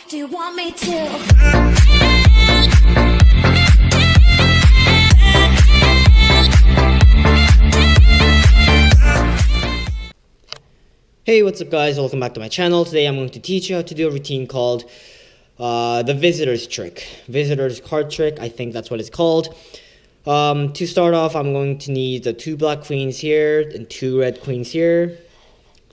Do you want me to? Hey, what's up guys, welcome back to my channel. Today I'm going to teach you how to do a routine called the visitor's trick. Visitor's card trick, I think that's what it's called. To start off, I'm going to need the 2 black queens here and 2 red queens here.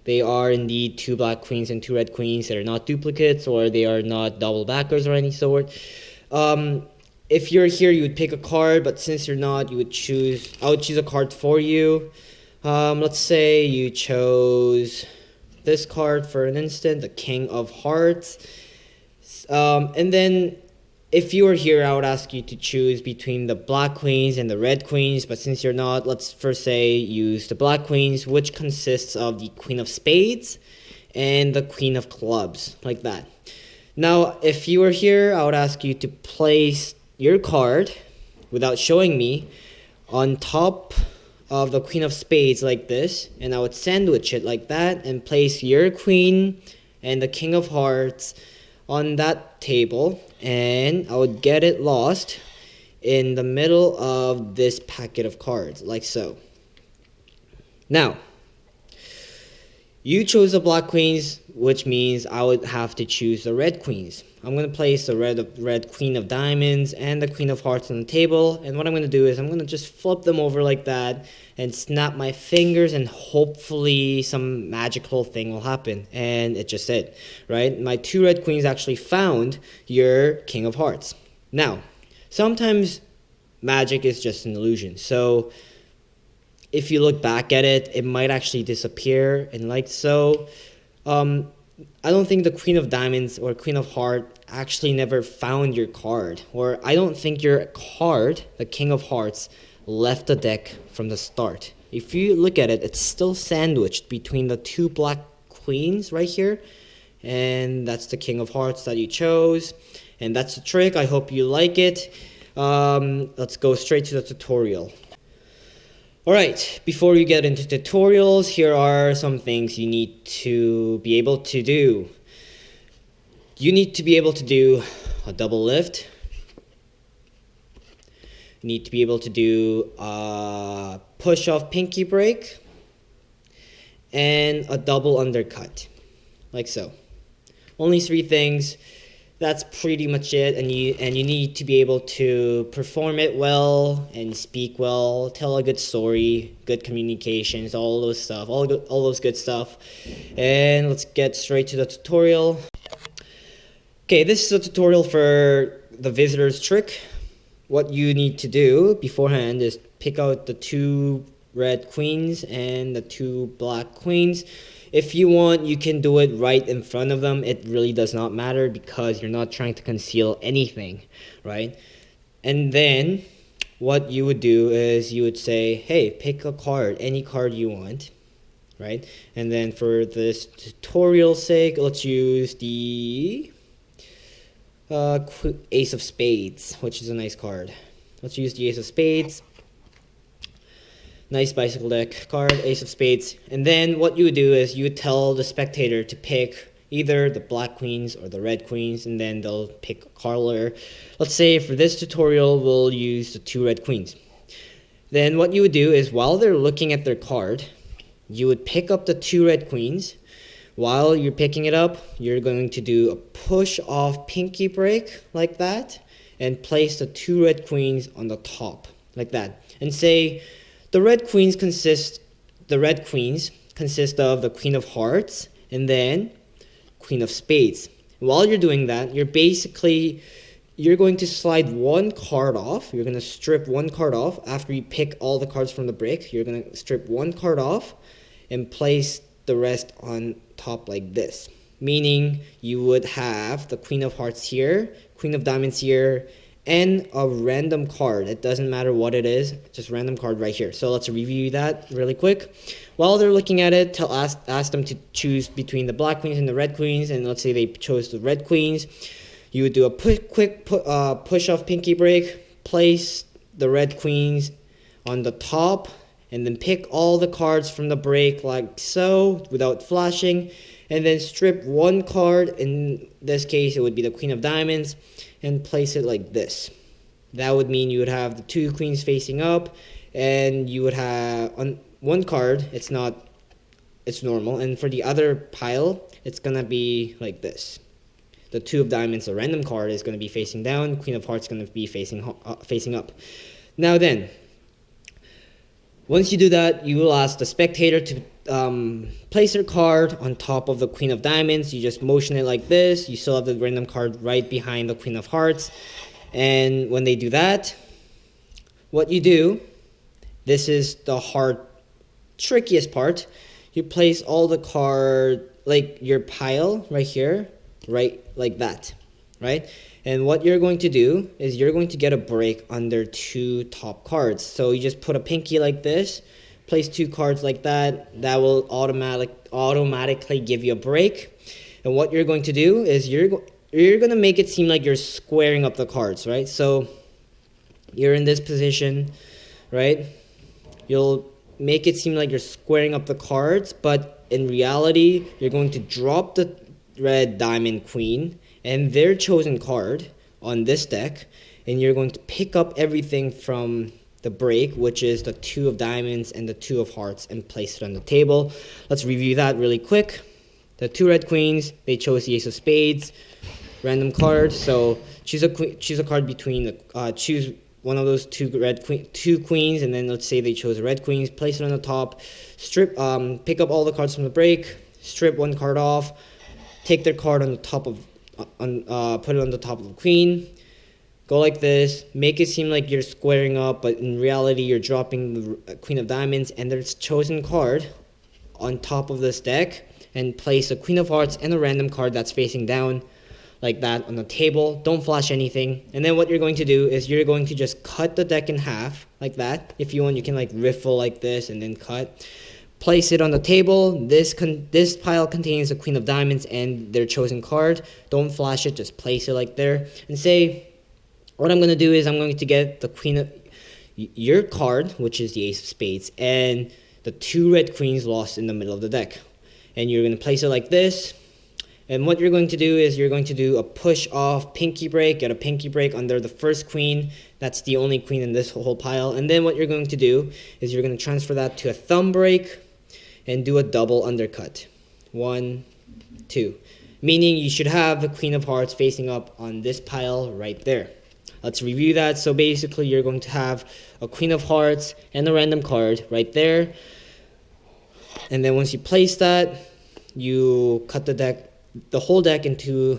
They are indeed 2 black queens and 2 red queens. They're not duplicates or they are not double backers or any sort. If you're here, you would pick a card, but since you're not, I would choose a card for you. Let's say you chose this card for an instant, the King of Hearts. And then if you were here, I would ask you to choose between the black queens and the red queens, but since you're not, let's first say use the black queens, which consists of the Queen of Spades and the Queen of Clubs, like that. Now, if you were here, I would ask you to place your card, without showing me, on top of the Queen of Spades like this, and I would sandwich it like that and place your queen and the King of Hearts on that table, and I would get it lost in the middle of this packet of cards, like so. Now, you chose the black queens, which means I would have to choose the red queens. I'm going to place the red Queen of Diamonds and the Queen of Hearts on the table, and what I'm going to do is I'm going to just flip them over like that and snap my fingers, and hopefully some magical thing will happen, and it just did, right? My 2 red queens actually found your King of Hearts. Now, sometimes magic is just an illusion, so if you look back at it, it might actually disappear, and like so. I don't think the Queen of Diamonds or Queen of Hearts actually never found your card, or I don't think your card, the King of Hearts, left the deck from the start. If you look at it, it's still sandwiched between the 2 black queens right here, and that's the King of Hearts that you chose, and that's the trick. I hope you like it. Let's go straight to the tutorial. Alright, before you get into tutorials, here are some things you need to be able to do. You need to be able to do a double lift. You need to be able to do a push-off pinky break and a double undercut, like so. Only 3 things. That's pretty much it, and you need to be able to perform it well and speak well, tell a good story, good communications, all those stuff, all those good stuff. And let's get straight to the tutorial. Okay, this is a tutorial for the visitor's trick. What you need to do beforehand is pick out the 2 red queens and the 2 black queens. If you want, you can do it right in front of them. It really does not matter because you're not trying to conceal anything, right? And then what you would do is you would say, hey, pick a card, any card you want, right? And then for this tutorial's sake, let's use the Ace of Spades, which is a nice card. Let's use the Ace of Spades. Nice bicycle deck card, Ace of Spades. And then what you would do is you would tell the spectator to pick either the black queens or the red queens, and then they'll pick a color. Let's say for this tutorial, we'll use the 2 red queens. Then what you would do is while they're looking at their card, you would pick up the 2 red queens. While you're picking it up, you're going to do a push-off pinky break like that, and place the 2 red queens on the top, like that. And say, the red queens consist of the Queen of Hearts and then Queen of Spades. While you're doing that, you're going to slide 1 card off. You're going to strip 1 card off after you pick all the cards from the break. You're going to strip 1 card off and place the rest on top like this. Meaning you would have the Queen of Hearts here, Queen of Diamonds here, and a random card. It doesn't matter what it is, just random card right here. So let's review that really quick. While they're looking at it, ask them to choose between the black queens and the red queens, and let's say they chose the red queens. You would do a quick push-off pinky break, place the red queens on the top, and then pick all the cards from the break like so, without flashing, and then strip one card. In this case, it would be the Queen of Diamonds, and place it like this. That would mean you would have the two queens facing up, and you would have on one card, it's normal, and for the other pile, it's gonna be like this. The Two of Diamonds, a random card, is gonna be facing down. Queen of Hearts is gonna be facing up. Now then, once you do that, you will ask the spectator to place their card on top of the Queen of Diamonds. You just motion it like this. You still have the random card right behind the Queen of Hearts. And when they do that, what you do, this is the trickiest part. You place all the card, like your pile right here, right like that, right? And what you're going to do is you're going to get a break under two top cards. So you just put a pinky like this, place two cards like that. That will automatically give you a break. And what you're going to do is you're going to make it seem like you're squaring up the cards, right? So you're in this position, right? You'll make it seem like you're squaring up the cards, but in reality, you're going to drop the red diamond queen and their chosen card on this deck, and you're going to pick up everything from the break, which is the Two of Diamonds and the Two of Hearts, and place it on the table. Let's review that really quick. The two red queens, they chose the Ace of Spades, random card. So choose a card between choose one of those two queens, and then let's say they chose red queens. Place it on the top. Pick up all the cards from the break. Strip one card off. Take their card on the top of put it on the top of the queen. Go like this. Make it seem like you're squaring up, but in reality, you're dropping the Queen of Diamonds and their chosen card on top of this deck, and place a Queen of Hearts and a random card that's facing down like that on the table. Don't flash anything. And then what you're going to do is you're going to just cut the deck in half like that. If you want, you can like riffle like this and then cut. Place it on the table. This pile contains the Queen of Diamonds and their chosen card. Don't flash it, just place it like there. And say, what I'm going to do is I'm going to get the Queen of your card, which is the Ace of Spades, and the two red queens lost in the middle of the deck. And you're going to place it like this. And what you're going to do is you're going to do a push off pinky break, get a pinky break under the first queen. That's the only queen in this whole pile. And then what you're going to do is you're going to transfer that to a thumb break and do a double undercut. 1, 2. Meaning you should have the Queen of Hearts facing up on this pile right there. Let's review that. So basically you're going to have a Queen of Hearts and a random card right there. And then once you place that, you cut the whole deck into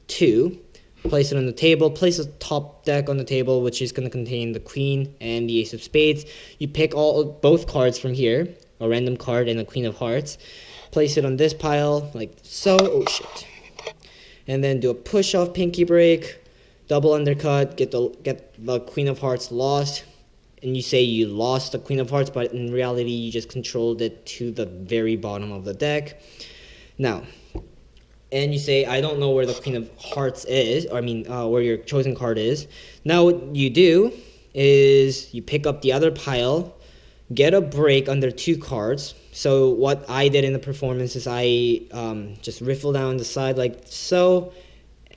two. Place it on the table. Place the top deck on the table, which is going to contain the Queen and the Ace of Spades. You pick both cards from here, a random card and a Queen of Hearts. Place it on this pile like so. Oh shit! And then do a push off pinky break, double undercut. Get the Queen of Hearts lost, and you say you lost the Queen of Hearts, but in reality you just controlled it to the very bottom of the deck. Now. And you say, I don't know where the Queen of Hearts is, or where your chosen card is. Now what you do is you pick up the other pile, get a break under two cards. So what I did in the performance is I just riffle down the side like so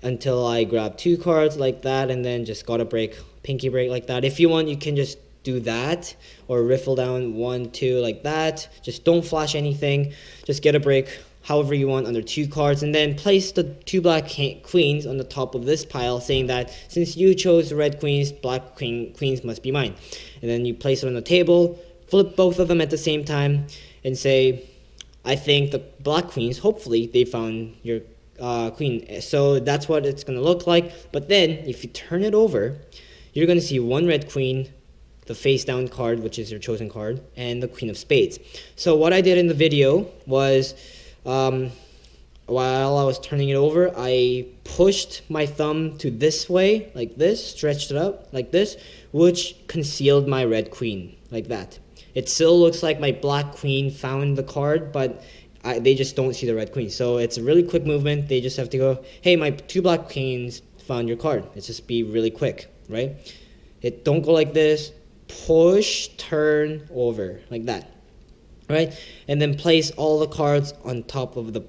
until I grab two cards like that, and then just got a break, pinky break like that. If you want, you can just do that, or riffle down 1, 2 like that. Just don't flash anything. Just get a break however you want under two cards, and then place the two black queens on the top of this pile, saying that since you chose the red queens, black queens must be mine. And then you place it on the table, flip both of them at the same time, and say, I think the black queens, hopefully they found your queen. So that's what it's going to look like. But then if you turn it over, you're going to see one red queen, the face down card, which is your chosen card, and the Queen of Spades. So what I did in the video was, while I was turning it over, I pushed my thumb to this way, like this, stretched it out like this, which concealed my red queen, like that. It still looks like my black queen found the card, but they just don't see the red queen. So it's a really quick movement. They just have to go, hey, my two black queens found your card. It's just be really quick, right? Don't go like this. Push, turn, over, like that. Right? And then place all the cards on top of the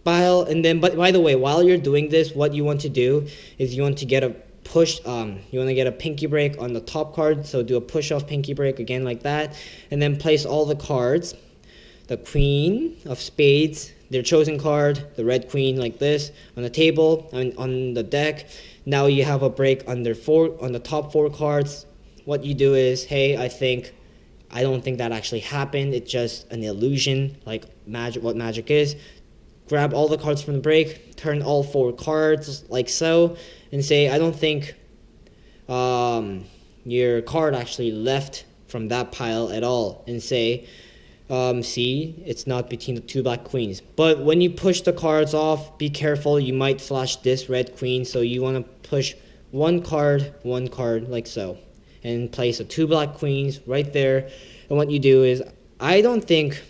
pile. And then, but by the way, while you're doing this, what you want to do is you want to get a you want to get a pinky break on the top card. So do a push off pinky break again like that, and then place all the cards, the queen of spades, their chosen card, the red queen like this on the table and on the deck. Now you have a break on the top 4 cards. What you do is, hey, I don't think that actually happened. It's just an illusion, like magic. What magic is. Grab all the cards from the break, turn all 4 cards like so, and say, I don't think your card actually left from that pile at all, and say, see, it's not between the 2 black queens. But when you push the cards off, be careful, you might flash this red queen, so you want to push one card, like so, and place the 2 black queens right there. And what you do is, I don't think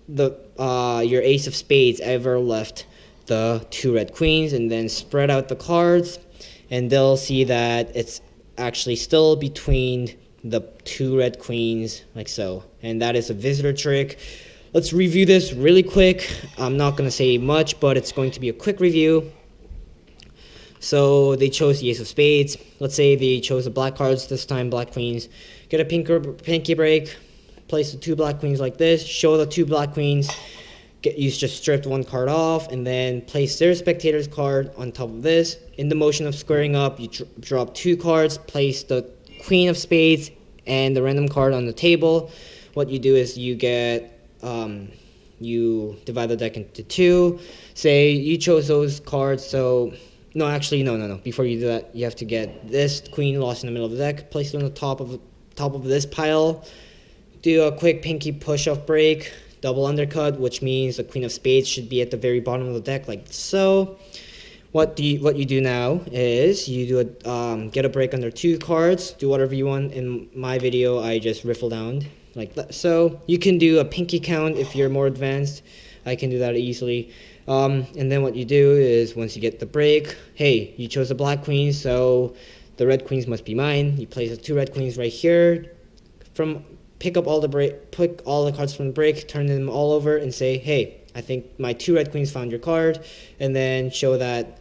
your ace of spades ever left the 2 red queens, and then spread out the cards, and they'll see that it's actually still between the 2 red queens like so. And that is a visitor trick. Let's review this really quick. I'm not going to say much, but it's going to be a quick review. So they chose the ace of spades. Let's say they chose the black cards this time, black queens. Get a pinky break. Place the 2 black queens like this. Show the 2 black queens. You just stripped 1 card off, and then place their spectator's card on top of this. In the motion of squaring up, you drop 2 cards. Place the queen of spades and the random card on the table. What you do is you get you divide the deck into 2. Say you chose those cards, so no. Before you do that, you have to get this queen lost in the middle of the deck. Place it on the top of this pile. Do a quick pinky push-off break, double undercut, which means the queen of spades should be at the very bottom of the deck, like so. What you do now is you do get a break under 2 cards. Do whatever you want. In my video, I just riffle down like that. So you can do a pinky count if you're more advanced. I can do that easily. And then what you do is, once you get the break, hey, you chose the black queen, so the red queens must be mine. You place the 2 red queens right here. Pick all the cards from the break, turn them all over, and say, hey, I think my 2 red queens found your card, and then show that,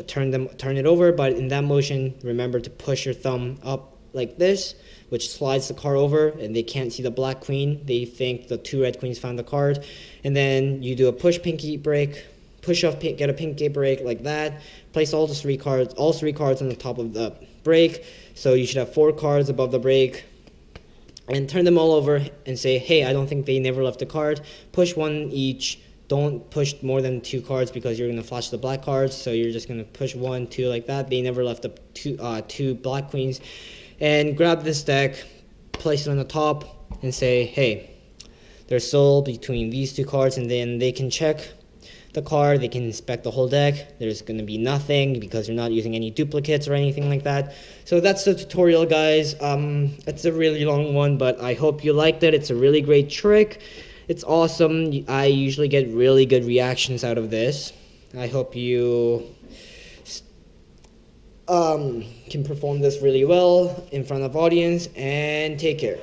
turn it over. But in that motion, remember to push your thumb up like this, which slides the card over, and they can't see the black queen. They think the 2 red queens found the card, and then you do a push pinky break, push off, get a pinky break like that. Place all 3 cards on the top of the break, so you should have 4 cards above the break. And turn them all over and say, hey, I don't think they never left a card. Push 1 each. Don't push more than 2 cards because you're going to flash the black cards. So you're just going to push 1, 2 like that. They never left the 2 black queens. And grab this deck, place it on the top, and say, hey, they're still between these 2 cards. And then they can check the card. They can inspect the whole deck. There's going to be nothing because you're not using any duplicates or anything like that. So that's the tutorial, guys. It's a really long one, but I hope you liked it. It's a really great trick. It's awesome. I usually get really good reactions out of this. I hope you can perform this really well in front of audience, and take care.